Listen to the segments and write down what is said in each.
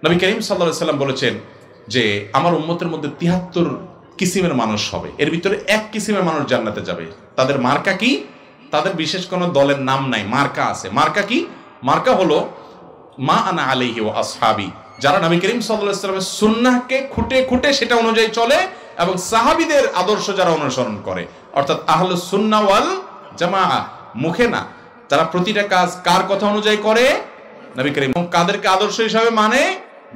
নবী করিম সাল্লাল্লাহু আলাইহি ওয়াসাল্লাম বলেছেন যে আমার উম্মতের মধ্যে ৭৩ কিসিমের মানুষ হবে, এর ভিতরে এক কিসিমের মানুষ জান্নাতে যাবে। তাদের মার্কা কি? তাদের বিশেষ কোনো দলের নাম নাই, মার্কা আছে। মার্কা কি? মার্কা হলো মা আনা আলাইহি ওয়া আসহাবি, যারা নবী করিম সাল্লাল্লাহু আলাইহি ওয়াসাল্লামের সুন্নাহকে খুঁটে খুঁটে সেটা অনুযায়ী চলে এবং সাহাবীদের আদর্শ যারা অনুসরণ করে, অর্থাৎ আহলুস সুন্নাহ ওয়াল জামাআহ, মুখে না, যারা প্রতিটা কাজ কার কথা অনুযায়ী করে? নবী করিম। কাদেরকে আদর্শ হিসাবে মানে?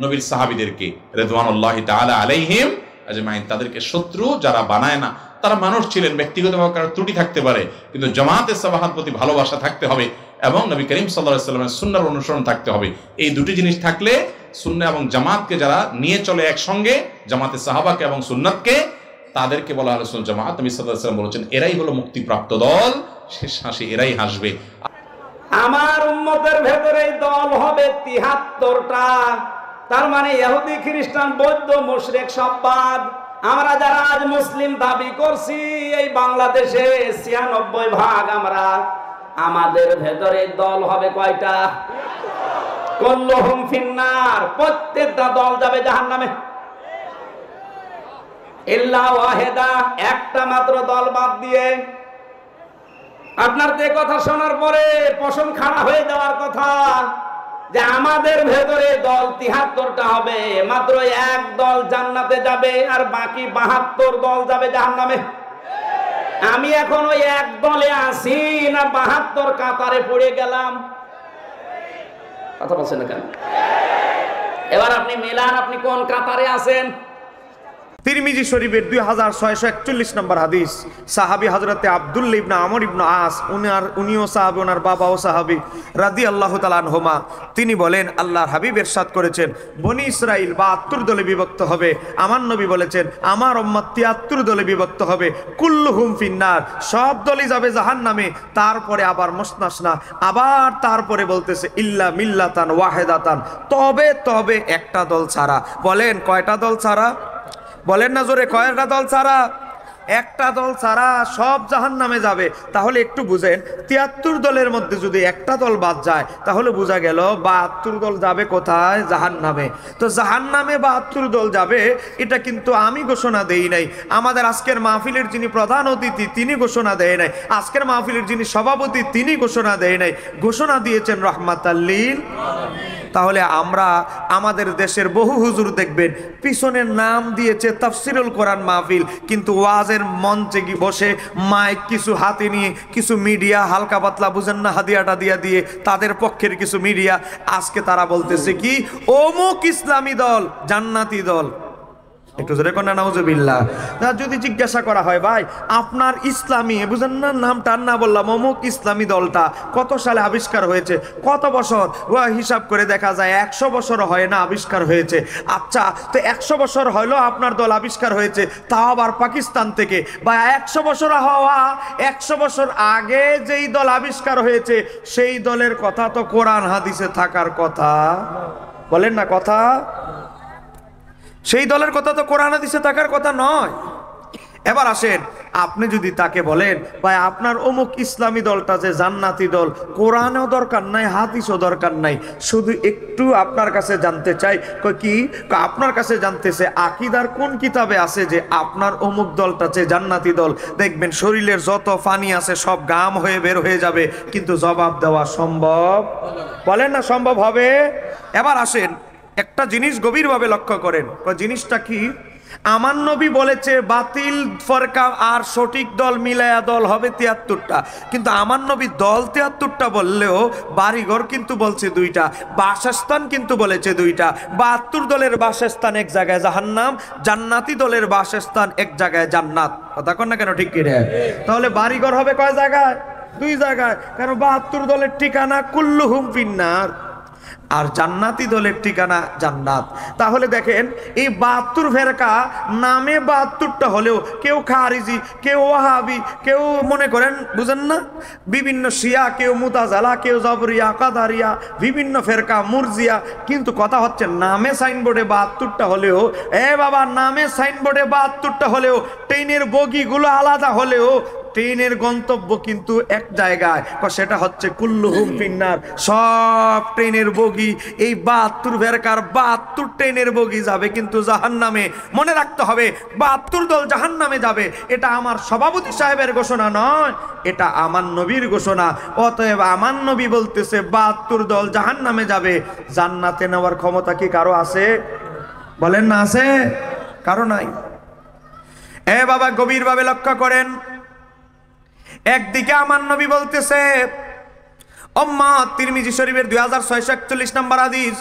নবীর সাহাবীদেরকে রিদওয়ানুল্লাহি তাআলা আলাইহিম আজমাইন। তাদেরকে শত্রু যারা বানায় না, তারা মানুষ ছিলেন, ব্যক্তিগতভাবে কারো ত্রুটি থাকতে পারে, কিন্তু জামাতে সাবাহার প্রতি ভালোবাসা থাকতে হবে এবং নবী করিম সাল্লাল্লাহু আলাইহি ওয়াসাল্লামের সুন্নাহর অনুসরণ থাকতে হবে। এই দুটি জিনিস থাকলে সুন্নাহ এবং জামাতকে যারা নিয়ে চলে একসঙ্গে, জামাতে সাহাবাকে এবং সুন্নাতকে, তাদেরকে বলা আহলুস সুন্নাহ জামাত। নবী সাল্লাল্লাহু আলাইহি ওয়াসাল্লাম বলেছেন এরাই হলো মুক্তিপ্রাপ্ত দল, শেষ হাসি এরাই হাসবে। আমার উম্মতের ভেতরে দল হবে ৭৩টা। তার মানে ইহুদি, খ্রিস্টান, বৌদ্ধ, মুশরিক সব বাদ। আমরা যারা আজ মুসলিম দাবি করছি এই বাংলাদেশে ৯৬% আমরা, আমাদের ভেতরে দল হবে কয়টা? কুল্লুহুম ফিন্নার, প্রত্যেকটা দল যাবে জাহান্নামে ইল্লা ওয়াহিদা, একটা মাত্র দল বাদ দিয়ে। আপনার তো কথা শোনার পরে পশম খাড়া হয়ে যাওয়ার কথা যে আমাদের ভেতরে দল ৭৩টা হবে, মাত্র এক দল জান্নাতে যাবে আর বাকি ৭২ দল যাবে জাহান্নামে। আমি এখন ওই এক দলে আছি না ৭২ কাতারে পড়ে গেলাম? কথা বলছেন না কেন? এবার আপনি মেলান, আপনি কোন কাতারে আছেন? তিরমিজি শরীফের 2641 নম্বর হাদিস, সাহাবী হযরতে আব্দুল্লাহ ইবনে আমর ইবনে আস, উনিও সাহাবী, ওনার বাবাও সাহাবী রাদিয়াল্লাহু তাআলা আনহুমা, তিনি বলেন আল্লাহর হাবিব ইরশাদ করেছেন বনি ইসরাইল ৭২ দলে বিভক্ত হবে। আমার নবী বলেছেন আমার উম্মত ৭৩ দলে বিভক্ত হবে। কুল্লুহুম ফিন্নার, সব দলই যাবে জাহান্নামে। তারপরে আবার মুসনাসনা, আবার তারপরে বলতেছে ইল্লা মিল্লাতান ওয়াহিদাতান, তবে একটা দল ছাড়া। বলেন কয়টা দল ছাড়া? বলেন না জোরে, কয়টা দল ছাড়া? একটা দল ছাড়া সব জাহান্নামে যাবে। তাহলে একটু বুঝেন, ৭৩ দলের মধ্যে যদি একটা দল বাদ যায় তাহলে বোঝা গেল ৭২ দল যাবে কোথায়? জাহান্নামে। তো জাহান্নামে ৭২ দল যাবে, এটা কিন্তু আমি ঘোষণা দেই নাই, আমাদের আজকের মাহফিলের যিনি প্রধান অতিথি তিনি ঘোষণা দেয় নাই, আজকের মাহফিলের যিনি সভাপতি তিনি ঘোষণা দেয় নাই, ঘোষণা দিয়েছেন রাহমাতাল লিল। তাহলে আমরা আমাদের দেশের বহু হুজুর দেখবেন পিছনের নাম দিয়েছে তাফসিরুল কোরআন মাহফিল, কিন্তু ওয়াজের মঞ্চে বসে মাইক কিছু হাতে নিয়ে কিছু মিডিয়া হালকা পাতলা, বুঝেন না, হাদিয়াটা দিয়ে তাদের পক্ষের কিছু মিডিয়া, আজকে তারা বলতেছে কি অমুক ইসলামী দল জান্নাতি দল। একটু জোরে কোন নাউজুবিল্লাহ। যদি জিজ্ঞাসা করা হয় ভাই আপনার ইসলামী, বুঝেন না, নামটার না বললাম, অমুক ইসলামী দলটা কত সালে আবিষ্কার হয়েছে, কত বছর, ও হিসাব করে দেখা যায় ১০০ বছর হয় না আবিষ্কার হয়েছে। আচ্ছা, তো ১০০ বছর হলো আপনার দল আবিষ্কার হয়েছে, তাও আবার পাকিস্তান থেকে, বা ১০০ বছর হওয়া ১০০ বছর আগে যেই দল আবিষ্কার হয়েছে সেই দলের কথা তো কোরআন হাদিসে থাকার কথা। বলেন না কথা, সেই দলের কথা তো কোরআন হাদিসে থাকার কথা নয়। এবার আসেন, আপনি যদি তাকে বলেন ভাই আপনার অমুক ইসলামী দলটা যে জান্নাতি দল, কোরআনও দরকার নাই হাদিসও দরকার নাই, শুধু একটু আপনার কাছে জানতে চাই, কি আপনার কাছে জানতেছে আকীদার কোন কিতাবে আছে যে আপনার অমুক দলটা যে জান্নাতি দল, দেখবেন শরীরের যত পানি আছে সব গাম হয়ে বের হয়ে যাবে, কিন্তু জবাব দেওয়া সম্ভব? বলেন না সম্ভব হবে? এবার আসেন, একটা জিনিস গভীরভাবে লক্ষ্য করেন, জিনিসটা কি? আমার নবী বলেছে বাতিল ফরকা আর সঠিক দল মিলায়া দল হবে ৭৩টা, কিন্তু আমার নবী দল ৭৩টা বললেও বাড়িঘর কিন্তু বলছে ২টা, বাসস্থান কিন্তু বলেছে ২টা। ৭২ দলের বাসস্থান এক জায়গায় জাহান্নাম, জান্নাতি দলের বাসস্থান এক জায়গায় জান্নাত। কথা কন না কেন, ঠিক কি রে? তাহলে বাড়িঘর হবে কয় জায়গায়? ২ জায়গায়, কারণ ৭২ দলের ঠিকানা কুল্লুহুম ফিন্নার, আর জান্নাতি দলের ঠিকানা জান্নাত। তাহলে দেখেন এই ৭২ ফেরকা নামে ৭২টা হলেও কেউ খারিজি, কেউ ওয়াহাবি, কেউ মনে করেন বুঝেন না বিভিন্ন শিয়া, কেউ মুতাজালা, কেউ জাবরিয়া, কাদারিয়া, বিভিন্ন ফেরকা, মুরজিয়া, কিন্তু কথা হচ্ছে নামে সাইনবোর্ডে ৭২টা হলেও, এ বাবা নামে সাইনবোর্ডে ৭২টা হলেও, ট্রেনের বগিগুলো আলাদা হলেও ট্রেনের গন্তব্য কিন্তু এক জায়গায়, সেটা হচ্ছে কুল্লুহুম ফিন্নার। সব ট্রেনের বগি, এই 72 ভেরকার 72 ট্রেনের বগি যাবে কিন্তু জাহান্নামে। মনে রাখতে হবে 72 দল জাহান্নামে যাবে। এটা আমার সভাপতি সাহেবের ঘোষণা নয়, এটা আমার নবীর ঘোষণা। অতএব আমার নবী বলতেছে 72 দল জাহান্নামে যাবে। জান্নাতে নেওয়ার ক্ষমতা কি কারো আছে? বলেন না আছে? কারো নাই। এ বাবা গভীরভাবে লক্ষ্য করেন, একদিকে আমার নবী বলতেছে, উম্মাত, তিরমিজি শরীফের 2641 নম্বর হাদিস,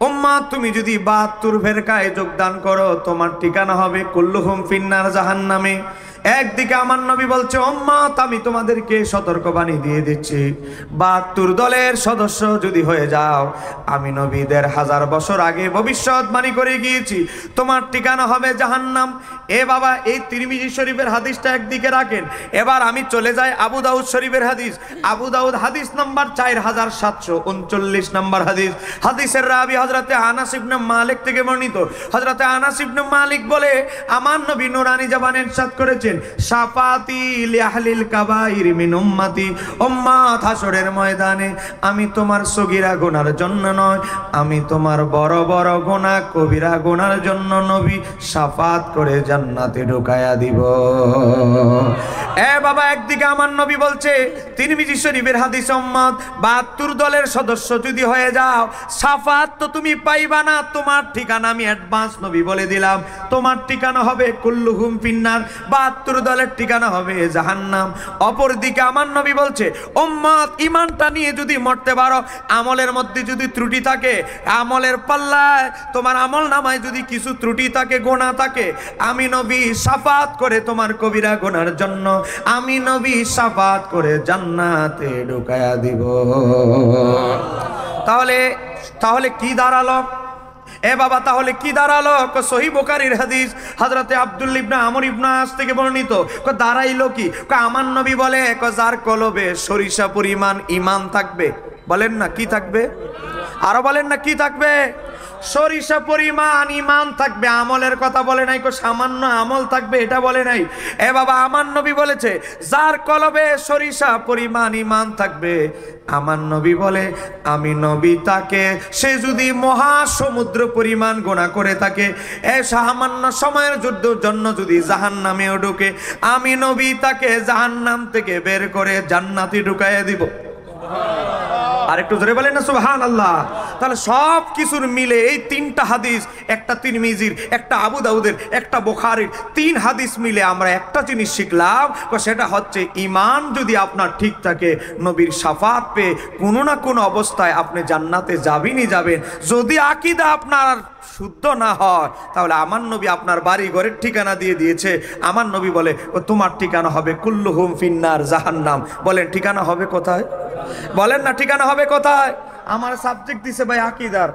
উম্মাত তুমি যদি 72 ফেরকায় যোগদান করো তোমার ঠিকানা হবে কুল্লুহুম ফিন্নার, জাহান্নামে। একদিকে আমার নবী বলছে, উম্মাত আমি তোমাদেরকে সতর্কবাণী দিয়ে দিচ্ছি, 72 দলের সদস্য যদি হয়ে যাও, আমি নবী 1000 বছর আগে ভবিষ্যৎবাণী করে গিয়েছি তোমার ঠিকানা হবে জাহান্নাম। এ বাবা, এই তিরমিজি শরীফের হাদিসটা একদিকে রাখেন। এবার আমি চলে যাই আবু দাউদ শরীফের হাদিস। আবু দাউদ হাদিস নাম্বার 4739 নম্বর হাদিস। হাদিসের রাবি হযরতে আনাস ইবনে মালিক থেকে বর্ণিত। হযরতে আনাস ইবনে মালিক বলে, আমার নবী নুরানি জবানে ইরশাদ করেছেন, শাফাতি লিআহলিল কাবাইর মিন উম্মতি, উম্মাত হাসরের ময়দানে আমি তোমার সগীরা গুনার জন্য নয়, আমি তোমার বড় বড় গুনাহ কবিরা গুনার জন্য নবী শাফাত করে জান্নাতে ঢুকায়া দিব। এ বাবা, একদিকে আমার নবী বলছে তিরমিজি শরীফের হাদিস, উম্মত 72 দলের সদস্য যদি হয়ে যাও, শাফাত তো তুমি পাইবা না, তোমার ঠিকানা আমি অ্যাডভান্স নবী বলে দিলাম, তোমার ঠিকানা হবে কুল্লুহুম ফিন্নার, 72 দলের ঠিকানা হবে জাহান্নাম। অপরদিকে আমার নবী বলছে, উম্মত ঈমানটা নিয়ে যদি মরতে পারো, আমলের মধ্যে যদি ত্রুটি থাকে, আমলের পাল্লায় তোমার আমল নামায় যদি কিছু ত্রুটি থাকে, গুনাহ থাকে, আমি নবী শাফাত করে তোমার কবিরা গুনার জন্য আমি নবী শাফাত করে জান্নাতে ঢুকায়া দিব। তাহলে কি দাঁড়ালো? এ বাবা, তাহলে কি দাঁড়ালো? সহিহ বুখারীর হাদিস, হযরতে আব্দুল্লাহ ইবনে আমর ইবনে আস থেকে বর্ণিত। দাঁড়াইলো কি? আমার নবী বলে, যার কলবে সরিষা পরিমাণ ঈমান থাকবে, বলেন না কি থাকবে? আরো বলেন না কি থাকবে? সরিষা পরিমাণ ঈমান থাকবে। আমলের কথা বলে নাই, সামান্য আমল থাকবে এটা বলে নাই। এ বাবা, আমার নবী বলেছে, যার কলবে সরিষা পরিমাণ ঈমান থাকবে, আমার নবী বলে আমি নবী তাকে, সে যদি মহাসমুদ্র পরিমাণ গুনাহ করে থাকে, এ সামান্য সময়ের জন্য যদি জাহান্নামেও ঢুকে, আমি নবী তাকে জাহান্নাম থেকে বের করে জান্নাতে ঢুকাইয়া দিব। আর একটু জোরে বলেন না সুবহানাল্লাহ। তাহলে সব কিছুর মিলে এই 3টা হাদিস, একটা তিরমিজির, একটা আবু দাউদের, একটা বুখারীর, 3 হাদিস মিলে আমরা একটা জিনিস শিখলাম, সেটা হচ্ছে ঈমান যদি আপনার ঠিক থাকে, নবীর শাফাত পেয়ে কোনো না কোনো অবস্থায় আপনি জান্নাতে যাবেনই যাবেন। যদি আকীদা আপনার শুদ্ধ না হয়, তাহলে আমার নবী আপনার বাড়ি ঘরের ঠিকানা দিয়ে দিয়েছে। আমার নবী বলে, তোমার ঠিকানা হবে কুল্লুহুম ফিন্নার, জাহান্নাম। বলেন ঠিকানা হবে কোথায়? বলেন না ঠিকানা হবে কোথায়? আমার সাবজেক্ট দিছে ভাই আকীদার,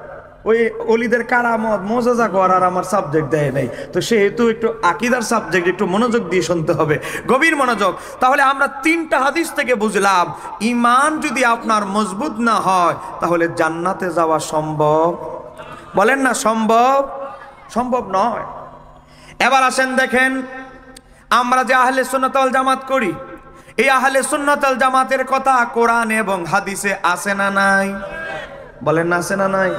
ওই ওলিদের কারামত মোজাজা করার আমার সাবজেক্ট দেয় নাই, তো সেহেতু একটু আকীদার সাবজেক্ট একটু মনোযোগ দিয়ে শুনতে হবে, গভীর মনোযোগ। তাহলে আমরা 3টা হাদিস থেকে বুঝলাম, ঈমান যদি আপনার মজবুত না হয়, তাহলে জান্নাতে যাওয়া সম্ভব? বলেন না সম্ভব নয়। এবার আসেন দেখেন, আমরা যে আহলে সুন্নাত ওয়াল জামাত করি, এই আহলে সুন্নাত ওয়াল জামাতের কথা কোরআন এবং হাদিসে আছে না নাই? বলেন না আছে না নাই?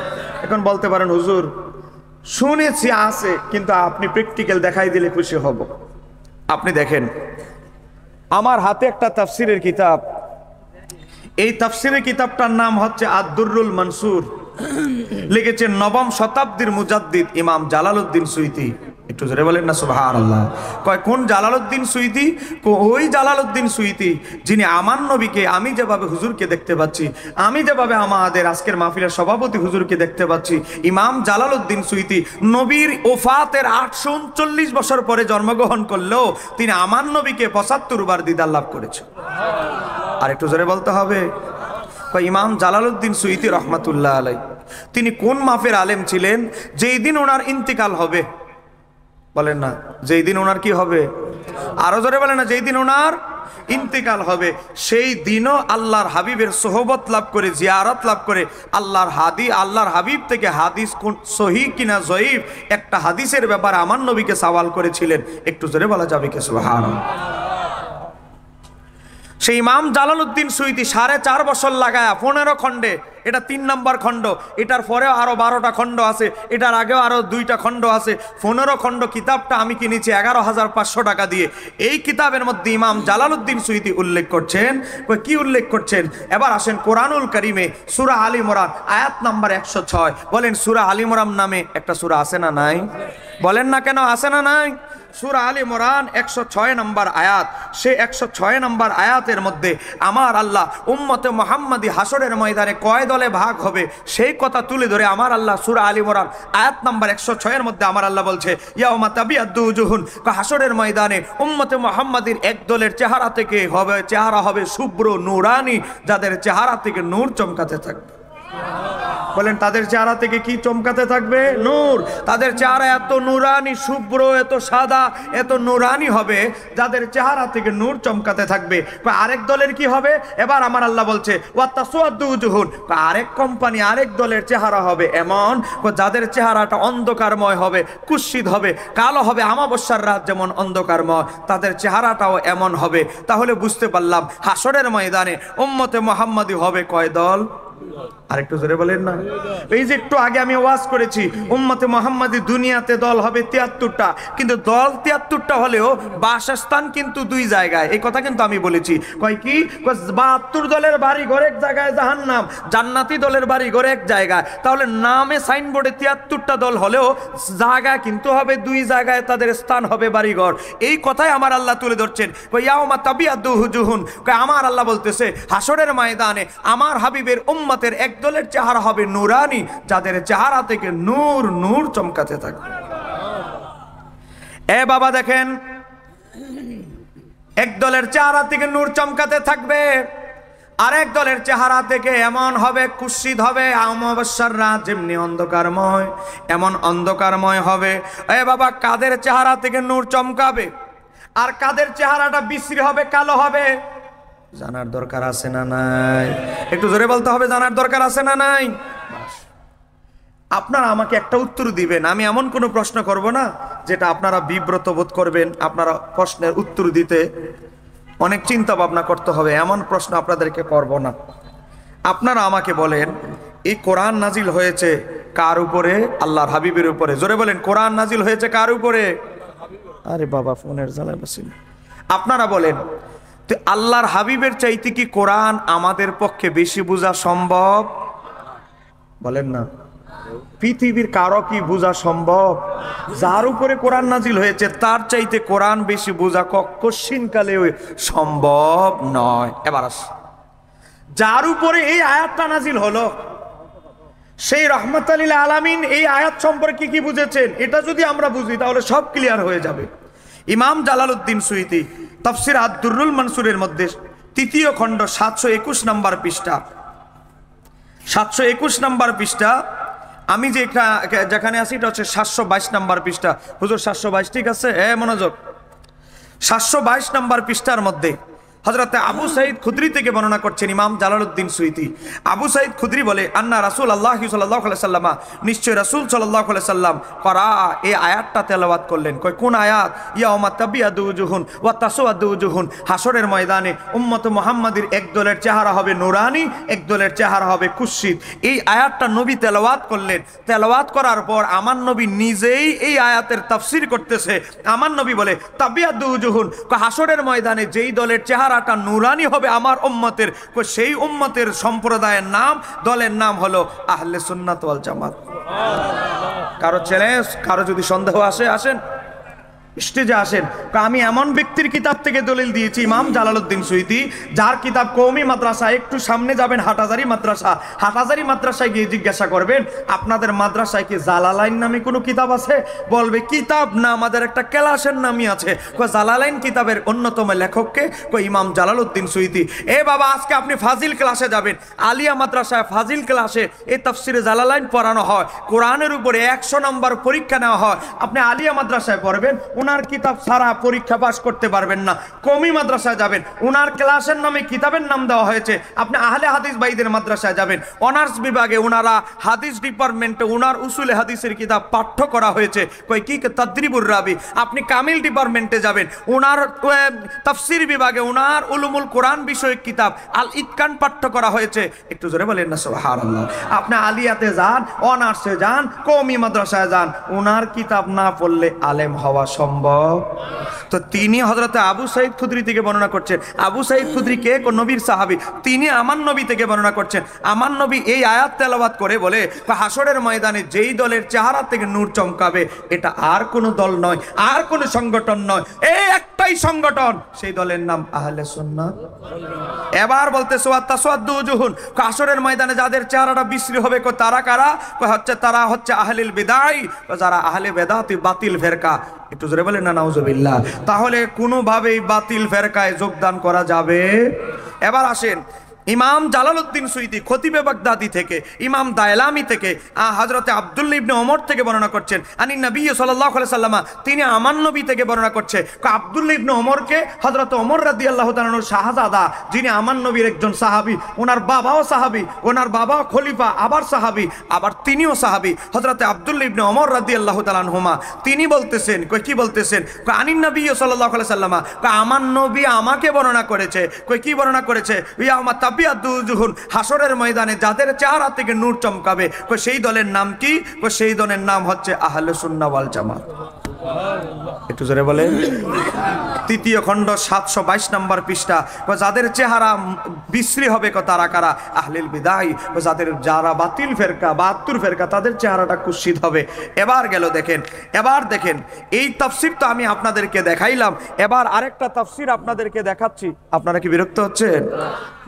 এখন বলতে পারেন হুজুর শুনেছি আছে, কিন্তু আপনি প্র্যাকটিক্যাল দেখাই দিলে খুশি হব। আপনি দেখেন, আমার হাতে একটা তাফসিরের কিতাব, এই তাফসিরের কিতাবটার নাম হচ্ছে আদ-দুররুল মানসুর, লিখেছেন 9ম শতাব্দীর মুজাদ্দিদ ইমাম জালালউদ্দিন সুয়ুতী। একটু জোরে বলেন না সুবহানাল্লাহ। কোন জালালউদ্দিন সুয়ুতী? ওই জালালউদ্দিন সুয়ুতী যিনি আমার নবীকে, আমি যেভাবে হুজুরকে দেখতে পাচ্ছি, আমি যেভাবে আমাদের আজকের মাহফিলের সভাপতি হুজুরকে দেখতে পাচ্ছি, ইমাম জালালউদ্দিন সুয়ুতী নবীর ওফাতের 839 বছর পরে জন্মগ্রহণ করলেও তিনি আমার নবীকে 75 বার দিদার লাভ করেছে। আর একটু জোরে বলতে হবে। ইমাম জালালউদ্দিন সুয়ুতী রহমাতুল্লাহ আলাই, তিনি কোন মাফের আলেম ছিলেন? যেই দিন ওনার ইন্তিকাল হবে, বলেন না যেই দিন ওনার কি হবে? আরো জোরে বলেন না, যেই দিন ওনার ইন্তিকাল হবে, সেই দিনও আল্লাহর হাবিবের সোহবত লাভ করে, জিয়ারত লাভ করে, আল্লাহর হাবিব থেকে হাদিস সহিহ কিনা জয়ীফ একটা হাদিসের ব্যাপারে আমার নবীকে সওয়াল করেছিলেন। একটু জোরে বলা যাবে কি সুবহানাল্লাহ? সেই ইমাম জালালউদ্দিন সুয়ুতী 4.5 বছর লাগায়া 15 খণ্ডে, এটা 3 নম্বর খণ্ড, এটার পরেও আরো 12টা খণ্ড আছে, এটার আগেও আরো 2টা খণ্ড আছে, 15 খণ্ড কিতাবটা আমি কিনেছি 11,500 টাকা দিয়ে। এই কিতাবের মধ্যে ইমাম জালালউদ্দিন সুয়ুতী উল্লেখ করছেন, কি উল্লেখ করছেন? এবার আসেন কোরআনুল কারিমে সূরা আল ইমরান আয়াত নাম্বার 106। বলেন সূরা আল ইমরান নামে একটা সূরা আছে না নাই? বলেন না কেন আছে না নাই? সূরা আল ইমরান 106 নম্বর আয়াত। সেই 106 নম্বর আয়াতের মধ্যে আমার আল্লাহ উম্মতে মুহাম্মাদি হাসরের ময়দানে কয় দলে ভাগ হবে সেই কথা তুলে ধরে আমার আল্লাহ সূরা আল ইমরান আয়াত নাম্বার 106 এর মধ্যে আমার আল্লাহ বলছে, ইয়াউমা তাবিয়াদ্দু উজুহুন, হাসরের ময়দানে উম্মতে মুহাম্মাদির এক দলের চেহারা থেকে চেহারা হবে শুভ্র নূরানি, যাদের চেহারা থেকে নূর চমকাতে থাকবে। বলেন তাদের চেহারা থেকে কি চমকাতে থাকবে? নূর। তাদের চেহারা এত নূরানি, শুভ্র, এত সাদা, এত নূরানি হবে, যাদের চেহারা থেকে নূর চমকাতে থাকবে। আরেক দলের কি হবে? এবার আমার আল্লাহ বলছে ওয়াতাসওয়াদ্দু উজুহুন, আরেক কোম্পানি আরেক দলের চেহারা হবে এমন, যাদের চেহারাটা অন্ধকারময় হবে, কুৎসিত হবে, কালো হবে, আমাবস্যার রাত যেমন অন্ধকারময়, তাদের চেহারাটাও এমন হবে। তাহলে বুঝতে পারলাম হাসরের ময়দানে উম্মতে মুহাম্মাদি হবে কয় দল? আরেকটু জোরে বলেন না। এই যে একটু আগে আমি ওয়াজ করেছি উম্মতে মুহাম্মাদি দুনিয়াতে দল হবে 73টা, কিন্তু দল 73টা হলেও বাসস্থান কিন্তু 2 জায়গায়। এই কথা কিন্তু আমি বলেছি। কয় কি? 72 দলের বাড়ি ঘর এক জায়গায় জাহান্নাম, জান্নাতি দলের বাড়ি ঘর এক জায়গায়। তাহলে নামে সাইনবোর্ডে 73টা দল হলেও জায়গা কিন্তু হবে 2 জায়গায়, তাদের স্থান হবে বাড়িঘর। এই কথাই আমার আল্লাহ তুলে ধরছেন। ইয়াউমা তাবিয়াদ্দু উজুহুন, আমার আল্লাহ বলতেছে হাসরের ময়দানে আমার হাবিবের উম্মতের এক দলের চেহারা হবে নূরানি, যাদের চেহারা থেকে নূর নূর চমকাতে থাকবে। এ বাবা দেখেন, এক দলের চেহারা থেকে নূর চমকাতে থাকবে, আরেক দলের চেহারা থেকে এমন হবে কুৎসিত হবে, অমাবস্যার রাত যেমনি অন্ধকারময় এমন অন্ধকারময় হবে। এ বাবা, কাদের চেহারা থেকে নূর চমকাবে আর কাদের চেহারাটা বিশ্রী হবে, কালো হবে? জানার দরকার আছে না নাই? একটু জোরে বলতে হবে, জানার দরকার আছে না নাই? আপনারা আমাকে একটা উত্তর দিবেন, আমি এমন কোনো প্রশ্ন করব না যেটা আপনারা বিব্রত বোধ করবেন। আপনারা প্রশ্নের উত্তর দিতে অনেক চিন্তা ভাবনা করতে হবে, এমন প্রশ্ন আপনাদেরকে করব না। আপনারা আমাকে বলেন, এই কোরআন নাজিল হয়েছে কার উপরে? আল্লাহর হাবিবের উপরে। জোরে বলেন, কোরআন নাজিল হয়েছে কার উপরে? আরে বাবা, ফোনের জ্বালায় বসেন। আপনারা বলেন, তো আল্লাহর হাবিবের চাইতে কি কোরআন আমাদের পক্ষে বেশি বোঝা সম্ভব? বলেন না। পৃথিবীর কারো কি বোঝা সম্ভব? যার উপরে কোরআন নাজিল হয়েছে তার চাইতে কোরআন বেশি বোঝা কখনকালে সম্ভব নয়। এবার আস, যার উপরে এই আয়াতটা নাজিল হলো সেই রহমাতুল লিল আলামিন এই আয়াত সম্পর্কে কি বুঝেছেন, এটা যদি আমরা বুঝি তাহলে সব ক্লিয়ার হয়ে যাবে। ইমাম জালালউদ্দিন সুয়ুতী তাফসীর আদ-দুররুল মানসুরের মধ্যে 3য় খণ্ড 721 নম্বর পৃষ্ঠা, 721 নম্বর পৃষ্ঠা, আমি যেখানে আছি এটা হচ্ছে 722 নম্বর পৃষ্ঠা। হুজুর 722 ঠিক আছে? মনোযোগ। 722 নম্বর পৃষ্ঠার মধ্যে হযরত আবু সাঈদ খুদরি থেকে বর্ণনা করছেন ইমাম জালালউদ্দিন সুয়ুতী। আবু সাঈদ খুদরি বলে, আন্না রাসূলুল্লাহ সাল্লাল্লাহু আলাইহি সাল্লাম, নিশ্চয় রাসূল সাল্লাল্লাহু আলাইহি সাল্লাম করা এই আয়াতটা তেলাওয়াত করলেন। কয় কোন আয়াত? ইয়াউমা তাবিয়াদু উজুহুন ওয়া তাসওয়াদু উজুহুন, হাসরের ময়দানে উম্মত মুহাম্মাদির এক দলের চেহারা হবে নূরানি, এক দলের চেহারা হবে কুৎসিত। এই আয়াতটা নবী তেলাওয়াত করলেন। তেলাওয়াত করার পর আমার নবী নিজেই এই আয়াতের তাফসীর করতেছে। আমার নবী বলে তাবিয়াদু উজুহুন, হাসরের ময়দানে যেই দলের চেহারা নুরানি হবে আমার উম্মতের, সেই উম্মতের সম্প্রদায়ের নাম, দলের নাম হলো আহলে সুন্নাত ওয়াল জামাত। কারো চ্যালেঞ্জ, কারো যদি সন্দেহ আসে আসেন স্টেজে আসেন। আমি এমন ব্যক্তির কিতাব থেকে দলিল দিয়েছি ইমাম জালালউদ্দিন সুয়ুতী, যার কিতাব কওমি মাদ্রাসা, একটু সামনে যাবেন হাটহাজারী মাদ্রাসা, হাটহাজারী মাদ্রাসায় গিয়ে জিজ্ঞাসা করবেন আপনাদের মাদ্রাসায় কি জালালাইন নামে কোনো কিতাব আছে? বলবে কিতাব না, আমাদের একটা ক্লাসের নামই আছে। জালালাইন কিতাবের অন্যতম লেখককে ইমাম জালালউদ্দিন সুয়ুতী। এ বাবা, আজকে আপনি ফাজিল ক্লাসে যাবেন, আলিয়া মাদ্রাসায় ফাজিল ক্লাসে এই তাফসিরে জালালাইন পড়ানো হয়, কোরআনের উপরে 100 নম্বর পরীক্ষা নেওয়া হয়। আপনি আলিয়া মাদ্রাসায় পড়বেন, উনার কিতাব ছাড়া পরীক্ষা পাস করতে পারবেন না। কওমি মাদ্রাসায় যাবেন, উনার ক্লাসের নামে কিতাবের নাম দেওয়া হয়েছে। আপনি আহলে হাদিস ভাইদের মাদ্রাসায় যাবেন, অনার্স বিভাগে উনারা হাদিস ডিপার্টমেন্টে উনার উসুলে হাদিসের কিতাব পাঠ্য করা হয়েছে। কই কি তাদরিবুর রাবি। আপনি কামিল ডিপার্টমেন্টে যাবেন, উনার তাফসীর বিভাগে উনার উলুমুল কোরআন বিষয়ক কিতাব আল ইতকান পাঠ্য করা হয়েছে। একটু জোরে বলেন না সুবহানাল্লাহ। আপনি আলিয়াতে যান, অনার্সে যান, কওমি মাদ্রাসায় যান, উনার কিতাব না পড়লে আলেম হওয়া সম্ভব? তো তিনি হযরতে আবু সাঈদ খুদরি থেকে বর্ণনা করছেন। আবু সাঈদ খুদরি কে? নবীর সাহাবী। তিনি আমার নবী থেকে বর্ণনা করছেন। আমার নবী এই আয়াত তেলাওয়াত করে বলে, হাসরের ময়দানে যেই দলের চেহারা থেকে নূর চমকাবে, এটা আর কোনো দল নয়, আর কোনো সংগঠন নয়, এই একটাই সংগঠন, সেই দলের নাম আহলে সুন্নাত। এবার বলতে তাসওয়াদ্দু উজুহুন, হাসরের ময়দানে যাদের চেহারাটা বিশ্রী হবে, তারা কারা? তারা হচ্ছে আহলিল বিদাই, যারা আহলে বেদাতি, বাতিল ফেরকা। একটু জোরে বলেন না নাউজুবিল্লাহ। তাহলে কোনোভাবেই বাতিল ফেরকায় যোগদান করা যাবে? এবার আসেন, ইমাম জালালউদ্দিন সুয়ুতী খতিবে বাগদাদি থেকে, ইমাম দায়লামি থেকে, হযরতে আব্দুল্লাহ ইবনে ওমর থেকে বর্ণনা করছেন। আনি নবী সাল্লাল্লাহু আলাইহি সাল্লাম, তিনি আমার নবী থেকে বর্ণনা করছে। আব্দুল্লাহ ইবনে ওমরকে হযরত ওমর রাদিয়াল্লাহু তাআলা আনহু শাহজাদা, যিনি আমার নবীর একজন সাহাবী, ওনার বাবাও সাহাবী, ওনার বাবাও খলিফা, আবার সাহাবী, আবার তিনিও সাহাবী, হযরতে আব্দুল্লাহ ইবনে ওমর রাদিয়াল্লাহু তাআলা আনহুমা, তিনি বলতেছেন, কি বলতেছেন? আনি নবী সাল্লাল্লাহু আলাইহি সাল্লাম, আমার নবী আমাকে বর্ণনা করেছে। কি বর্ণনা করেছে? ইয়াউমা হাসরের ময়দানে যাদের চেহারা থেকে নূর চমকাবে, সেই দলের নাম কি? সেই দলের নাম হচ্ছে আহলে সুন্নাহ ওয়াল জামাত। একটু জোরে বলেন। তৃতীয় খণ্ড 722 নম্বর পৃষ্ঠা, যাদের চেহারা বিশ্রী হবে তারা কারা? আহলিল বিদাই, যারা বাতিল ফেরকা, 72 ফেরকা, তাদের চেহারাটা কুৎসিত হবে। এবার গেল দেখেন, এবার দেখেন, এই তাফসীর তো আমি আপনাদেরকে দেখাইলাম, এবার আরেকটা তাফসীর আপনাদেরকে দেখাচ্ছি। আপনারা কি বিরক্ত হচ্ছেন?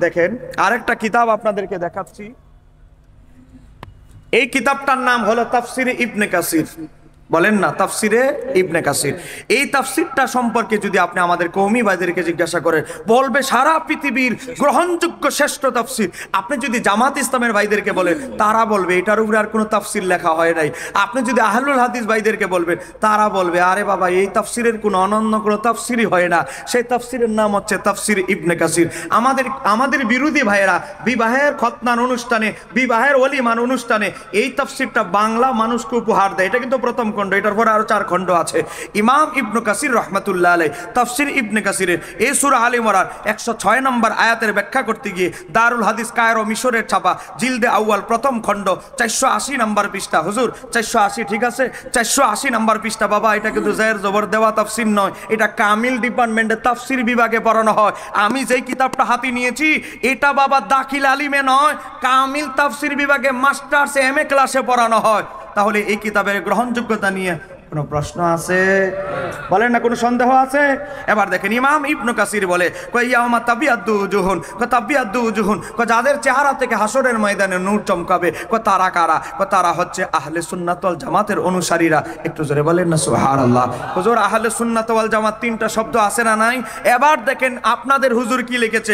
দেখেন আরেকটা কিতাব আপনাদেরকে দেখাচ্ছি। এই কিতাবটার নাম হলো তাফসিরে ইবনে কাসির। বলেন না, তাফসিরে ইবনে কাসির। এই তাফসিরটা সম্পর্কে যদি আপনি আমাদের কওমি ভাইদেরকে জিজ্ঞাসা করেন, বলবে সারা পৃথিবীর গ্রহণযোগ্য শ্রেষ্ঠ তাফসির। আপনি যদি জামাত ইসলামের ভাইদেরকে বলেন, তারা বলবে এটার উপরে আর কোনো তাফসির লেখা হয় নাই। আপনি যদি আহলুল হাদিস ভাইদেরকে বলবেন, তারা বলবে আরে বাবা, এই তাফসিরের কোনো অনন্য কোনো তাফসিরই হয় না। সেই তাফসিরের নাম হচ্ছে তাফসির ইবনে কাসির। আমাদের বিরোধী ভাইয়েরা বিবাহের খতনার অনুষ্ঠানে, বিবাহের ওলিমার অনুষ্ঠানে এই তাফসিরটা বাংলা মানুষকে উপহার দেয়। এটা কিন্তু প্রথম খণ্ড, এটার পরে আরো 4 খণ্ড আছে। ইমাম ইবনে কাসির রাহমাতুল্লাহ আলাইহি তাফসির ইবনে কাসিরের এই সূরা আলে ইমরান 106 নম্বর আয়াতের ব্যাখ্যা করতে গিয়ে দারুল হাদিস কায়রো মিশরের ছাপা জিলদে আউয়াল প্রথম খণ্ড 480 নম্বর পৃষ্ঠা। হুজুর 480 ঠিক আছে? 480 নম্বর পৃষ্ঠা। বাবা, এটা কিন্তু জের জবর দেওয়া তাফসির নয়, এটা কামিল ডিপার্টমেন্টে তাফসির বিভাগে পড়ানো হয়। আমি যেই কিতাবটা হাতে নিয়েছি, এটা বাবা দাখিল আলিমে নয়, কামিল তাফসির বিভাগে মাস্টার্স এমএ ক্লাসে পড়ানো হয়। তাহলে এই কিতাবের গ্রহণযোগ্যতা নিয়ে কোনো প্রশ্ন আছে? বলেন না, কোনো সন্দেহ আছে? এবার দেখেন, ইমাম ইবনে কাসির বলে, ইয়াউমা তাবিয়াদ্দু উজুহুন, তাবিয়াদ্দু উজুহুন, যাদের চেহারা থেকে হাসরের ময়দানে নূর চমকাবে, তারা কারা? তারা হচ্ছে আহলে সুন্নাত ওয়াল জামাতের অনুসারীরা। একটু জোরে বলেন না সুবহানাল্লাহ। হুজুর আহলে সুন্নাত ওয়াল জামাত 3টা শব্দ আছে না নাই? এবার দেখেন আপনাদের হুজুর কি লিখেছে,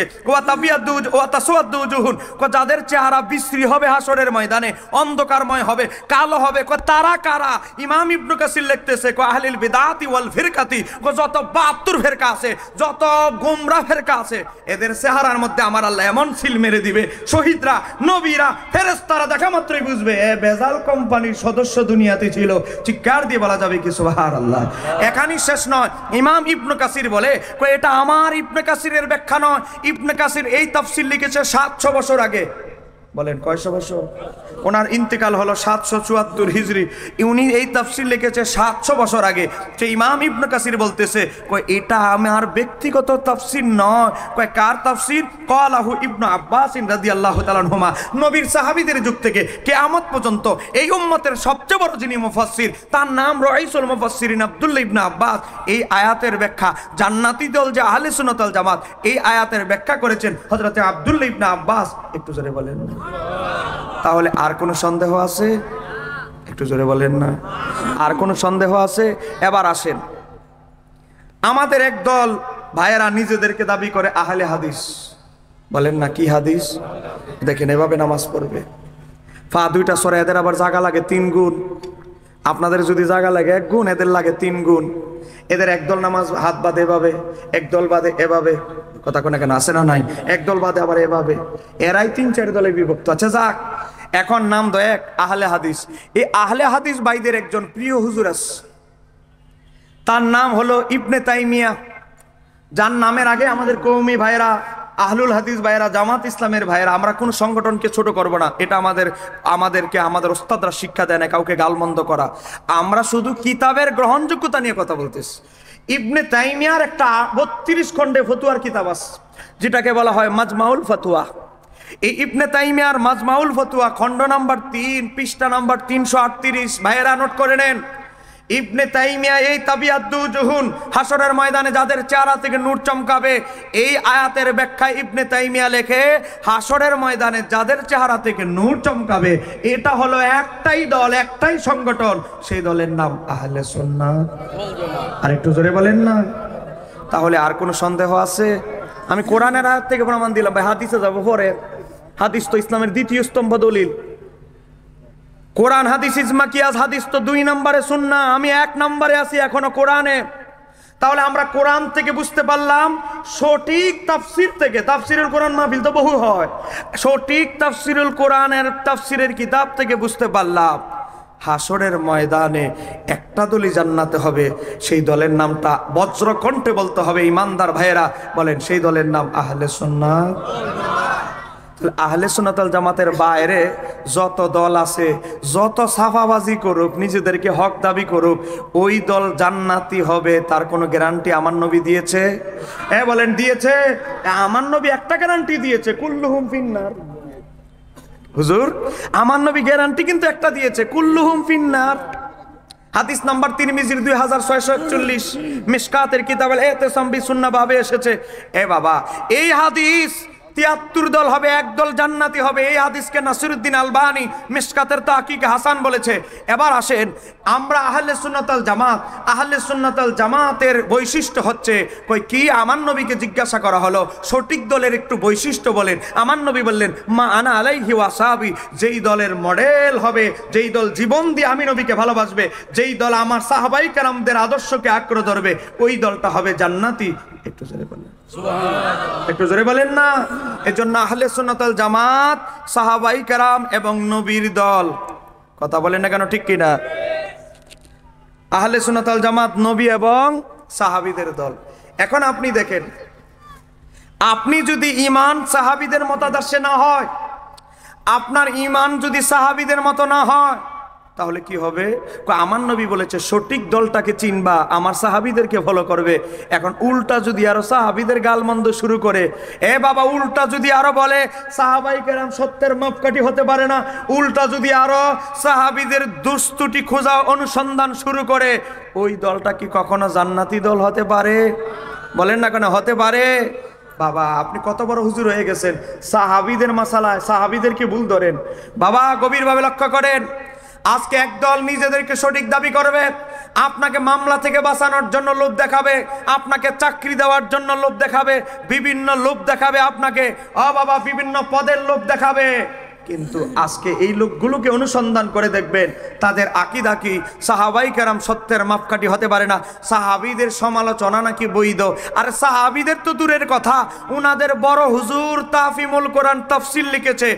তাবিয়াদ্দু ওয়া তাসওয়াদ্দু উজুহুন, যাদের চেহারা বিশ্রী হবে হাসরের ময়দানে, অন্ধকারময় হবে, কালো হবে, তারা কারা? ইমাম ইবনে কাসির লিখতেছে, আহলিল বিদাতি ওয়াল ফিরকাতি, যত 72 ফেরকা আছে, যত গোমরা ফেরকা আছে, এদের চেহারার মধ্যে আমার আল্লাহ এমন সিল মেরে দিবে, শহীদরা, নবীরা, ফেরেশতারা দেখা মাত্রই বুঝবে এ বেজাল কোম্পানির সদস্য দুনিয়াতে ছিল। চিৎকার দিয়ে বলা যাবে কি সুবহানাল্লাহ। এখানেই শেষ নয়, ইমাম ইবনে কাসির বলে, এটা আমার ইবনে কাসিরের ব্যাখ্যা নয়। ইবনে কাসির এই তাফসীর লিখেছে 700 বছর আগে। বলেন কয়শো বছর? ওনার ইন্তেকাল হলো 774 হিজরি। উনি এই তাফসীর লিখেছে 700 বছর আগে। যে ইমাম ইবনে কাসির বলতেছে, এটা আমার ব্যক্তিগত তাফসীর নয়। কার তাফসীর? ক্বালাহু ইবনে আব্বাস রাদিয়াল্লাহু তাআলা আনহুমা। নবীর সাহাবীদের যুগ থেকে কিয়ামত পর্যন্ত এই উম্মতের সবচেয়ে বড় যিনি মুফাসসির, তার নাম রাইসুল মুফাসসিরিন আব্দুল্লাহ ইবনে আব্বাস। এই আয়াতের ব্যাখ্যা, জান্নাতি দল যে আহলে সুন্নাত ওয়াল জামাত, এই আয়াতের ব্যাখ্যা করেছেন হযরতে আব্দুল্লাহ ইবনে আব্বাস। একটু জোরে বলেন। তাহলে আর কোনো সন্দেহ আছে? একটু জোরে বলেন না, আর কোনো সন্দেহ আছে? এবার আসেন, আমাদের একদল ভাইয়েরা নিজেদেরকে দাবি করে আহলে হাদিস। বলেন না, কি হাদিস? দেখেন, এভাবে নামাজ পড়বে, পা দুইটা সরে, এদের আবার জায়গা লাগে 3 গুণ। আপনাদের যদি জায়গা লাগে 1 গুণ, এদের লাগে 3 গুণ। এদের একদল নামাজ হাত বাঁধে এভাবে, একদল বাঁধে এভাবে, কথা কোনা কেন আছে না নাই, একদল বাঁধে আবার এভাবে, এরাই 3-4 দলে বিভক্ত। আচ্ছা যাক, এখন নাম এক আহলে হাদিস। এই আহলে হাদিস ভাইদের একজন প্রিয় হুজুর আছে, তার নাম হলো ইবনে তাইমিয়া, যার নামের আগে আমাদের কওমি ভাইরা, আহলুল হাদিস ভাইরা, জামাত ইসলামের ভাইরা, আমরা কোন সংগঠনকে ছোট করব না, এটা আমাদেরকে আমাদের ওস্তাদরা শিক্ষা দেয় না কাউকে গালমন্দ করা, আমরা শুধু কিতাবের গ্রহণযোগ্যতা নিয়ে কথা বলতেছি। ইবনে তাইমিয়ার একটা 32 খণ্ডে ফতুয়ার কিতাব আছে, যেটাকে বলা হয় মাজমাউল ফতুয়া। এই ইবনে তাইমিয়ার মাজমাউল ফতুয়া খণ্ড নাম্বার 3 পৃষ্ঠা নাম্বার 338, ভাইয়েরা নোট করে নেন। ইবনে তাইমিয়া এই তাবিয়াতুজুহুন, হাসরের ময়দানে যাদের চেহারা থেকে নূর চমকাবে, এই আয়াতের ব্যাখ্যায় ইবনে তাইমিয়া লেখে হাসরের ময়দানে যাদের চেহারা থেকে নূর চমকাবে এটা হলো একটাই দল, একটাই সংগঠন, সেই দলের নাম আহলে সুন্নাত। আর একটু জোরে বলেন না। তাহলে আর কোনো সন্দেহ আছে? আমি কোরআনের আয়াত থেকে প্রমাণ দিলাম, ভাই হাদিসে যাব পরে। হাদিস তো ইসলামের দ্বিতীয় স্তম্ভ দলিল। কোরআন হাদিস ইজমা কিয়াস, হাদিস তো 2 নম্বরে, সুন্নাহ আমি 1 নম্বরে আছি এখনো কোরআনে। তাহলে আমরা কোরআন থেকে বুঝতে পারলাম, সঠিক তাফসির থেকে, তাফসিরুল কোরআন মাহফিল তো বহু হয়, সঠিক তাফসিরুল কোরআনের তাফসিরের কিতাব থেকে বুঝতে পারলাম হাসরের ময়দানে একটা দলই জান্নাতে হবে, সেই দলের নামটা বজ্রকণ্ঠে বলতে হবে। ইমানদার ভাইয়েরা বলেন, সেই দলের নাম আহলে সুন্নাত। আহলে সুন্নাত ওয়াল জামাতের বাইরে যত দল আছে, যত সাফাবাজি করুক, নিজেদেরকে হক দাবি করুক, ওই দল জান্নাতি হবে তার কোনো গ্যারান্টি আমার নবী দিয়েছে? বলেন দিয়েছে? আমার নবী একটা গ্যারান্টি দিয়েছে, কুল্লুহুম ফিন্নার। হুজুর, আমার নবী গ্যারান্টি কিন্তু একটা দিয়েছে, কুল্লুহুম ফিন্নার। হাদিস নাম্বার তিরমিজির 2641, মিশকাতের কিতাবের ইতিসাম বিসুন্নাহ ভাবে এসেছে। বাবা, এই হাদিস 73 দল হবে, এক দল জান্নাতি হবে, এই হাদিসকে নাসিরউদ্দিন আলবানী মিশকাতের তাহকিকে হাসান বলেছে। এবার আসেন, আমরা আহলে সুন্নাত ওয়াল জামাত, আহলে সুন্নাত ওয়াল জামাতের বৈশিষ্ট্য হচ্ছে কই কি? আমার নবীকে জিজ্ঞাসা করা হলো সঠিক দলের একটু বৈশিষ্ট্য বলেন। আমার নবী বললেন, মা আনা আলাইহি ওয়া সাহাবী, যেই দলের মডেল হবে, যেই দল জীবন দিয়ে আমি নবীকে ভালোবাসবে, যেই দল আমার সাহাবাই কেরামদের আদর্শকে আঁকড়ে ধরবে, ওই দলটা হবে জান্নাতি। একটু জোরে বলেন সুবহানাল্লাহ, একটু জোরে বলেন না। এজন্য আহলে সুন্নাত ওয়াল জামাত সাহাবাই কেরাম এবং নবীর দল। কথা বলেন না কেন, ঠিক কি না? আহলে সুন্নাত ওয়াল জামাত নবী এবং সাহাবীদের দল। এখন আপনি দেখেন, আপনি যদি ঈমান সাহাবীদের মতাদর্শে না হয়, আপনার ঈমান যদি সাহাবীদের মতো না হয়, তাহলে কি হবে? আমার নবী বলেছে সঠিক দলটাকে চিনবা, আমার সাহাবীদেরকে ফলো করবে। এখন উল্টা যদি আরো সাহাবীদের গালমন্দ শুরু করে, বাবা উল্টা যদি আরো বলে সাহাবাই কেরাম সত্যের মাপকাঠি হতে পারে না, উল্টা যদি আরো সাহাবীদের দুস্তুটি খোঁজা অনুসন্ধান শুরু করে, ওই দলটা কি কখনো জান্নাতি দল হতে পারে? বলেন না কেন হতে পারে? বাবা, আপনি কত বড় হুজুর হয়ে গেছেন, সাহাবীদের মাসালায় সাহাবীদেরকে ভুল ধরেন। বাবা গভীরভাবে লক্ষ্য করেন, আজকে একদল নিজেদেরকে সঠিক দাবি করবে, আপনাকে মামলা থেকে বাঁচানোর জন্য লোভ দেখাবে, আপনাকে চাকরি দেওয়ার জন্য লোভ দেখাবে, বিভিন্ন লোভ দেখাবে আপনাকে, বাবা বিভিন্ন পদের লোভ দেখাবে। কিন্তু আজকে এই লোকগুলোকে অনুসন্ধান করে দেখবেন তাদের আকীদা কি? সাহাবাই কেরাম সত্যের মাপকাঠি হতে পারে না, সাহাবীদের সমালোচনা নাকি বৈধ। আর সাহাবীদের তো দূরের কথা, উনাদের বড় হুজুর তাফিমুল কোরআন তাফসীর লিখেছে।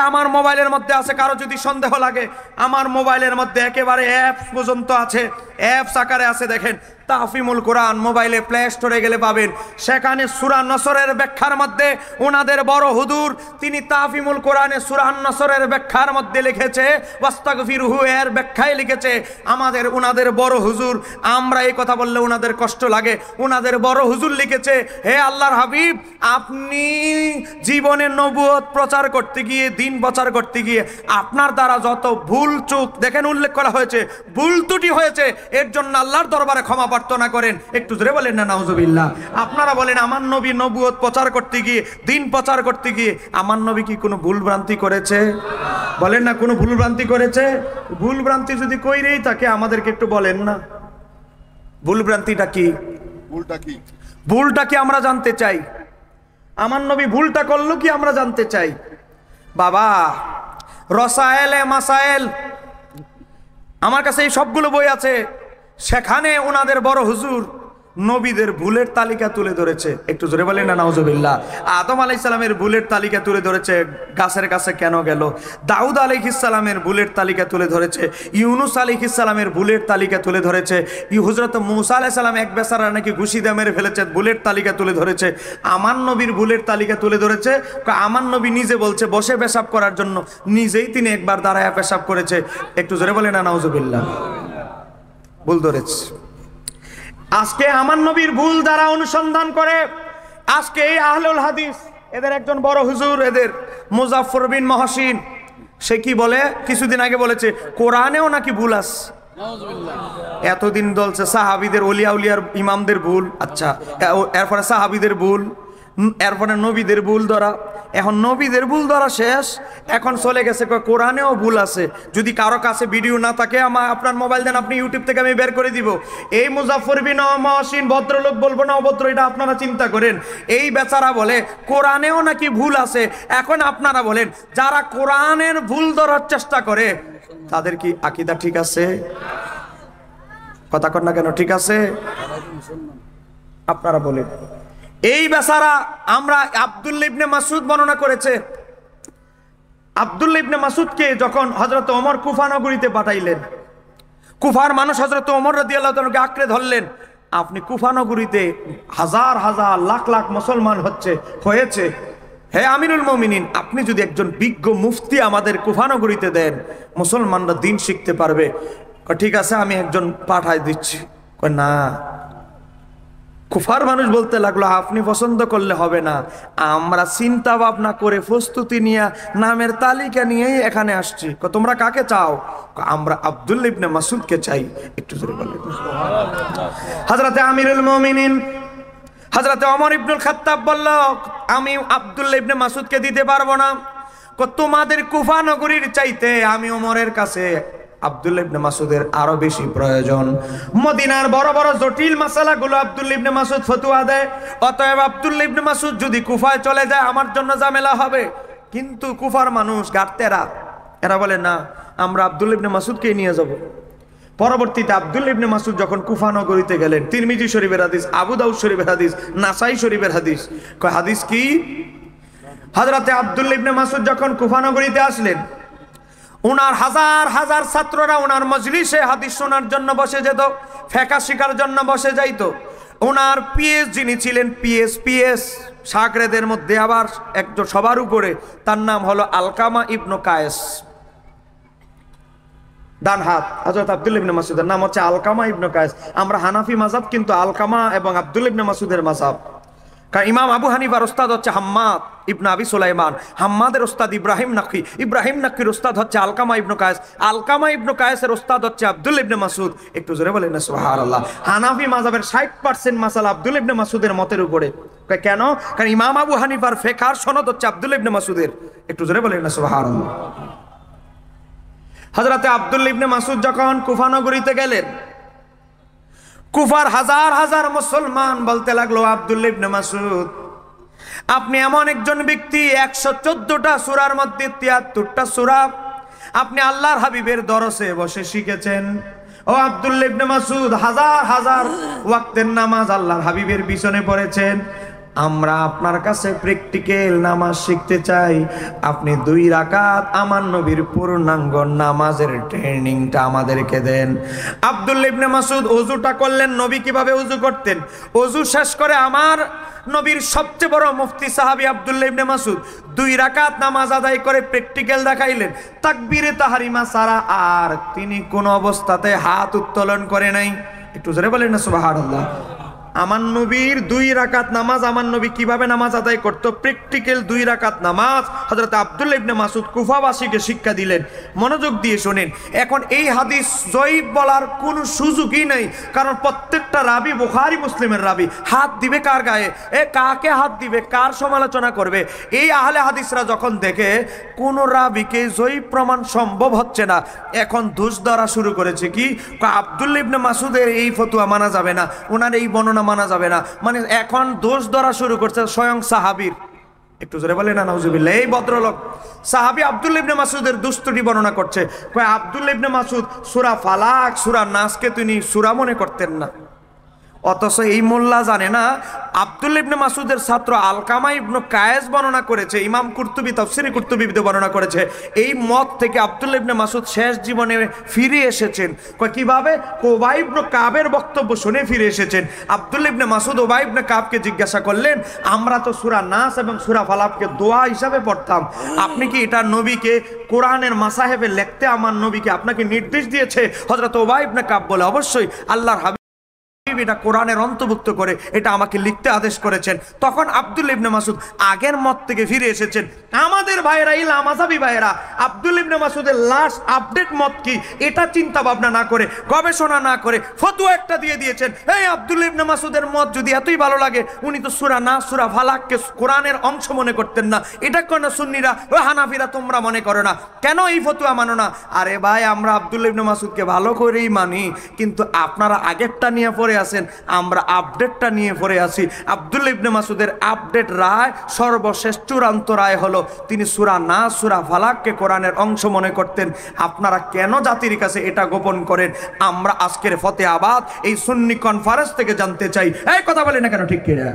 আমার মোবাইলের মধ্যে আছে, কারো যদি সন্দেহ লাগে, আমার মোবাইলের মধ্যে একেবারে অ্যাপস পর্যন্ত আছে, অ্যাপস আকারে আছে, দেখেন তাফিমুল কোরআন, মোবাইলে প্লে স্টোরে গেলে পাবেন। সেখানে সূরা নসরের ব্যাখ্যার মধ্যে ওনাদের বড় হুজুর তিনি তাফিমুল কোরআনে সূরা নসরের ব্যাখ্যার মধ্যে লিখেছে, ওয়াস্তাগফিরুহু এর ব্যাখ্যায় লিখেছে আমাদের ওনাদের বড় হুজুর। আমরা এই কথা বললে ওনাদের কষ্ট লাগে, ওনাদের বড় হুজুর লিখেছে, হে আল্লাহর হাবিব, আপনি জীবনে নবুয়ত প্রচার করতে গিয়ে, দিন প্রচার করতে গিয়ে আপনার দ্বারা যত ভুল চুক, দেখেন উল্লেখ করা হয়েছে, ভুল ত্রুটি হয়েছে, এর জন্য আল্লাহর দরবারে ক্ষমা প্রার্থনা করেন। একটু জোরে বলেন না নাউজুবিল্লাহ। আপনারা বলেন আমার নবী নবুয়ত প্রচার করতে গিয়ে, দিন প্রচার করতে গিয়ে আমার নবী কি কোনো ভুল ভ্রান্তি করেছে? বলেন না কোনো ভুল ভ্রান্তি করেছে? ভুল ভ্রান্তি যদি কইরেই থাকে আমাদেরকে একটু বলেন না, ভুল ভ্রান্তিটা কি? ভুলটা কি আমরা জানতে চাই। আমার নবী ভুলটা করলো কি আমরা জানতে চাই। বাবা রসায়েল মাসায়েল, আমার কাছে এই সবগুলো বই আছে, সেখানে ওনাদের বড় হুজুর নবীদের ভুলের তালিকা তুলে ধরেছে। একটু জোরে বলেন না নাউজুবিল্লাহ। আদম আলাইহিস সালামের ভুলের তালিকা তুলে ধরেছে, গাছের কাছে কেন গেল। দাউদ আলাইহিস সালামের ভুলের তালিকা তুলে ধরেছে। ইউনুস আলাইহিস সালামের ভুলের তালিকা তুলে ধরেছে। হযরত মূসা আলাইহিস সালাম এক বেচারা নাকি ঘুষি দিয়ে মেরে ফেলেছে, ভুলের তালিকা তুলে ধরেছে। আমার নবীর ভুলের তালিকা তুলে ধরেছে। আমার নবী নিজে বলছে বসে পেশাব করার জন্য, নিজেই তিনি একবার দাঁড়ায় পেশাব করেছে। একটু জোরে বলেন না নাউজুবিল্লাহ। ভুল ধরেছে। আজকে আমার নবীর ভুল যারা অনুসন্ধান করে, আজকে এই আহলুল হাদিস এদের একজন বড় হুজুর, এদের মুজাফফর বিন মহসিন, সে কি বলে, কিছুদিন আগে বলেছে কোরআনেও নাকি ভুল আছে। এতদিন বলছে সাহাবীদের, ওলিয়া উলিয়ার ইমামদের ভুল, আচ্ছা এরপরে সাহাবীদের ভুল, এরপরে নবীদের ভুল ধরা। এখন নবীদের ভুল ধরা শেষ, এখন চলে গেছে কোরআনেও ভুল আছে। যদি কারো কাছে ভিডিও না থাকে আপনার মোবাইল দেন, আপনি ইউটিউব থেকে আমি বের করে দিব। এই মুজাফফর বিন মহসিন ভদ্রলোক বলবো না অভদ্র, এটা আপনারা চিন্তা করেন। এই বেচারা বলে কোরআনেও নাকি ভুল আছে। এখন আপনারা বলেন, যারা কোরআনের ভুল ধরার চেষ্টা করে তাদের কি আকীদা ঠিক আছে? কথা কন না কেন, ঠিক আছে? আপনারা বলেন। এই বেচারা, আমরা আব্দুল্লাহ ইবনে মাসউদ বর্ণনা করেছে, আব্দুল্লাহ ইবনে মাসউদকে যখন হযরত ওমর কুফা নগরীতে পাঠাইলেন, কুফার মানুষ হযরত ওমর রাদিয়াল্লাহু তাআলাকে আঁকড়ে ধরলেন, আপনি কুফা নগরীতে হাজার হাজার লাখ লাখ মুসলমান হয়েছে, হে আমিরুল মুমিনিন, আপনি যদি একজন বিজ্ঞ মুফতি আমাদের কুফা নগরীতে দেন, মুসলমানরা দিন শিখতে পারবে। ঠিক আছে, আমি একজন পাঠাই দিচ্ছি। না, কুফার মানুষ বলতে লাগলো, আপনি পছন্দ করলে হবে না, আমরা চিন্তা ভাবনা করে প্রস্তুতি নিয়ে নামের তালিকা নিয়েই এখানে আসছি। তোমরা কাকে চাও? আমরা আব্দুল্লাহ ইবনে মাসউদকে চাই। একটু জোরে বলেন। হযরতে আমিরুল মুমিনিন হযরতে ওমর ইবনুল খাত্তাব বলল, আমি আব্দুল্লাহ ইবনে মাসউদকে দিতে পারবো না। তোমাদের কুফা নগরীর চাইতে আমি ওমরের কাছে আব্দুল্লাহ ইবনে মাসউদের আরো বেশি প্রয়োজন। মদিনার বড় বড় জটিল মাসালাগুলো আব্দুল্লাহ ইবনে মাসউদ ফতোয়া দেয়, অতএব আব্দুল্লাহ ইবনে মাসউদ যদি কুফায় চলে যায় আমার জন্য ঝামেলা হবে। কিন্তু কুফার মানুষ গার্তেরা, এরা বলে না, আমরা আব্দুল্লাহ ইবনে মাসউদকে নিয়ে যাব। পরবর্তীতে আব্দুল্লাহ ইবনে মাসউদ যখন কুফা নগরীতে গেলেন, তিরমিজি শরীফের হাদিস, আবু দাউদ শরীফের হাদিস, নাসাই শরীফের হাদিস। কয় হাদিস কি? হযরতে আব্দুল্লাহ ইবনে মাসউদ যখন কুফা নগরীতে আসলেন, ওনার হাজার হাজার ছাত্ররা ওনার মজলিসে হাদিস শোনার জন্য বসে যেত, ফিকহ শিখার জন্য বসে যাইত। ওনার পিএস যিনি ছিলেন, পিএস শাগরেদের মধ্যে আবার একজন সবার উপরে, তার নাম হলো আলকামা ইবনে কায়েস। ডান হাত হযরত আব্দুল্লাহ ইবনে মাসউদের নাম হচ্ছে আলকামা ইবনে কায়েস। আমরা হানাফি মাযহাব, কিন্তু আলকামা এবং আব্দুল্লাহ ইবনে মাসউদের মাযহাব। কারণ ইমাম আবু হানিফার ওস্তাদ হচ্ছে হাম্মাদ ইবনে আবি সুলাইমান, হাম্মাদের ওস্তাদ ইব্রাহিম নাকি, ইব্রাহিম নাকির ওস্তাদ হচ্ছে আলকামা ইবনে কায়েস, আলকামা ইবনে কায়েসের ওস্তাদ হচ্ছে আব্দুল্লাহ ইবনে মাসউদ। একটু জোরে বলেন না সুবহানাল্লাহ। হানাফি মাযহাবের 60% মাসালা আব্দুল্লাহ ইবনে মাসউদের মতের উপরে। কেন? কারণ ইমাম আবু হানিফার ফিকহের সনদ হচ্ছে আব্দুল্লাহ ইবনে মাসউদের। একটু জোরে বলেন না সুবহানাল্লাহ। হযরতে আব্দুল্লাহ ইবনে মাসউদ যখন কুফা নগরীতে গেলেন, কুফার হাজার হাজার মুসলমান বলতে লাগলো, আব্দুল্লাহ ইবনে মাসউদ, আপনি এমন একজন ব্যক্তি, 114টা সূরার মধ্যে 73টা সূরা আপনি আল্লাহর হাবিবের দরসে বসে শিখেছেন। ও আব্দুল্লাহ ইবনে মাসউদ, হাজার হাজার ওয়াক্তের নামাজ আল্লাহর হাবিবের পিছনে পড়েছেন। আমরা আপনার কাছে প্র্যাকটিক্যাল নামাজ শিখতে চাই। আপনি 2 রাকাত আমার নবীর পূর্ণাঙ্গ নামাজের ট্রেনিংটা আমাদেরকে দেন। আব্দুল্লাহ ইবনে মাসউদ ওযুটা করলেন, নবী কিভাবে ওযু করতেন। ওযু শেষ করে আমার নবীর সবচেয়ে বড় মুফতি সাহাবী আব্দুল্লাহ ইবনে মাসউদ 2 রাকাত নামাজ আদায় করে প্র্যাকটিক্যাল দেখাইলেন, তাকবীরে তাহরিমা ছাড়া। আর তিনি কোন অবস্থাতে হাত উত্তোলন করে নাই। একটু জোরে বলেন না সুবহানাল্লাহ। আমার নবীর 2 রাকাত নামাজ, আমার নবী কিভাবে নামাজ আদায় করতো, প্র্যাকটিক্যাল 2 রাকাত নামাজ হযরত আব্দুল্লাহ ইবনে মাসউদ কুফাবাসীকে শিক্ষা দিলেন। মনোযোগ দিয়ে শুনেন। এখন এই হাদিস জয়ীফ বলার কোনো সুযোগই নেই, কারণ প্রত্যেকটা রাবী বুখারী মুসলিমের রাবী। হাত দিবে কার গায়ে, কাকে হাত দিবে, কার সমালোচনা করবে। এই আহলে হাদিসরা যখন দেখে কোন রাবীকে জয়ীফ প্রমাণ সম্ভব হচ্ছে না, এখন দোষ ধরা শুরু করেছে। কি? আব্দুল্লাহ ইবনে মাসউদের এই ফতোয়া মানা যাবে না, ওনার এই বর্ণনা মানা যাবে না, মানে এখন দোষ ধরা শুরু করছে স্বয়ং সাহাবীর। একটু জোরে বলেন না নাউজুবিল্লাহ। এই ভদ্রলোক সাহাবী আব্দুল্লাহ ইবনে মাসউদের দুষ্টুটি বর্ণনা করছে, কয় আব্দুল্লাহ ইবনে মাসউদ সূরা ফালাক সূরা নাসকে তিনি সূরা মনে করতেন না। অথচ এই মোল্লা জানে না আব্দুল্লাহ ইবনে মাসউদের ছাত্র আলকামা ইবনে কায়েস বর্ণনা করেছে, ইমাম কুরতুবী তাফসীরে কুরতুবীতে বর্ণনা করেছে, এই মত থেকে আব্দুল্লাহ ইবনে মাসউদ শেষ জীবনে ফিরে এসেছেন। কয় কিভাবে? উবাই ইবনে কাবের বক্তব্য শুনে ফিরে এসেছেন। আব্দুল্লাহ ইবনে মাসউদ উবাই ইবনে কাবকে জিজ্ঞাসা করলেন, আমরা তো সূরা নাস এবং সূরা ফালাককে দোয়া হিসাবে পড়তাম, আপনি কি এটা নবীকে কোরআনের মাসাহেবে লিখতে আমার নবীকে আপনাকে নির্দেশ দিয়েছে? হযরত উবাই ইবনে কাব বলে, অবশ্যই আল্লাহর হাবিব এটা কোরআনের অন্তর্ভুক্ত করে এটা আমাকে লিখতে আদেশ করেছেন। তখন আব্দুল্লাহ ইবনে মাসউদ আগের মত থেকে ফিরে এসেছেন। আমাদের ভাইয়েরা ইলা মাযহাবী ভাইয়েরা আব্দুল্লাহ ইবনে মাসউদের লাস্ট আপডেট মত কি এটা চিন্তা ভাবনা না করে, গবেষণা না করে ফতোয়া একটা দিয়ে দিয়েছেন। এই আব্দুল্লাহ ইবনে মাসউদের মত যদি এতই ভালো লাগে, উনি তো সূরা নাস সূরা ফালাককে কোরআনের অংশ মনে করতেন না, এটা কেন সুন্নিরা ও হানাফিরা তোমরা মনে করো না, কেন এই ফতোয়া মানো না? আরে ভাই, আমরা আব্দুল্লাহ ইবনে মাসউদকে ভালো করেই মানি, কিন্তু আপনারা আগেরটা নিয়ে পড়ে আছেন, আমরা আপডেটটা নিয়ে পড়ে আছি। আব্দুল্লাহ ইবনে মাসউদের আপডেট রায়, সর্বশেষ চূড়ান্ত রায় হলো তিনি সূরা নাস সূরা ফালাককে কোরআনের অংশ মনে করতেন। আপনারা কেন জাতির কাছে এটা গোপন করেন? আমরা আজকের ফতেহাবাদ এই সুন্নি কনফারেন্স থেকে জানতে চাই। এই কথা বলে না কেন, ঠিক কিনা?